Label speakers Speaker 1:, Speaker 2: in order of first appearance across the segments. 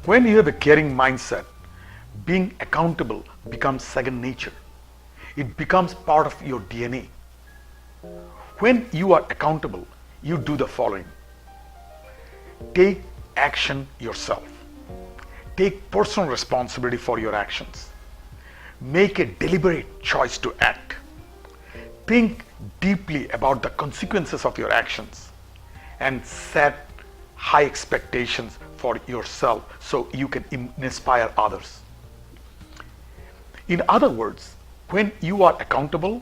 Speaker 1: When you have a caring mindset, being accountable becomes second nature. It becomes part of your DNA. When you are accountable, you do the following. Take action yourself. Take personal responsibility for your actions. Make a deliberate choice to act. Think deeply about the consequences of your actions and set high expectations for yourself so you can inspire others. In other words, when you are accountable,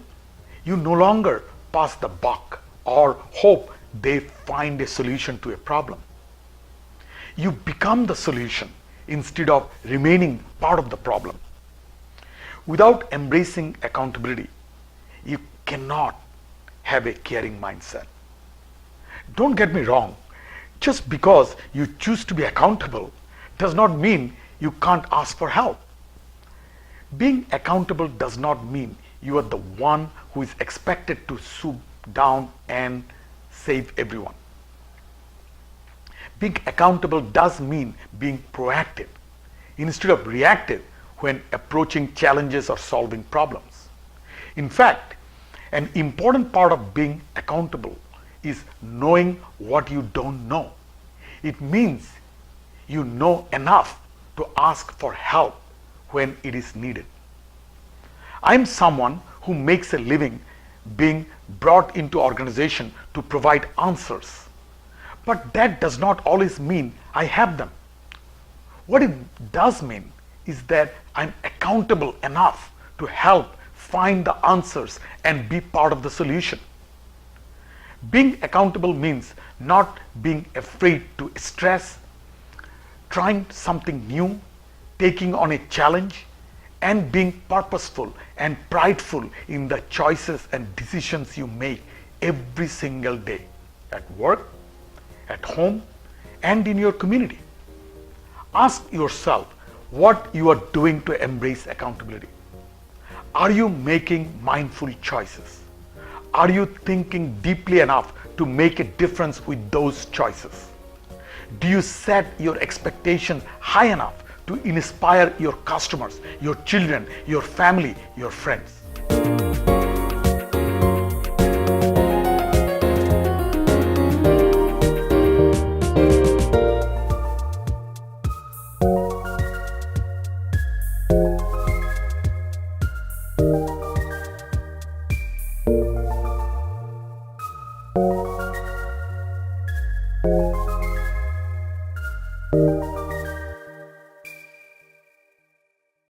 Speaker 1: you no longer pass the buck or hope they find a solution to a problem. You become the solution instead of remaining part of the problem. Without embracing accountability, you cannot have a caring mindset. Don't get me wrong, just because you choose to be accountable does not mean you can't ask for help. Being accountable does not mean you are the one who is expected to swoop down and save everyone. Being accountable does mean being proactive instead of reactive when approaching challenges or solving problems. In fact, an important part of being accountable is knowing what you don't know. It means you know enough to ask for help when it is needed. I'm someone who makes a living being brought into organization to provide answers. But that does not always mean I have them. What it does mean is that I'm accountable enough to help find the answers and be part of the solution. Being accountable means not being afraid to stress, trying something new, taking on a challenge, and being purposeful and prideful in the choices and decisions you make every single day at work, at home, and in your community. Ask yourself what you are doing to embrace accountability. Are you making mindful choices? Are you thinking deeply enough to make a difference with those choices? Do you set your expectations high enough to inspire your customers, your children, your family, your friends?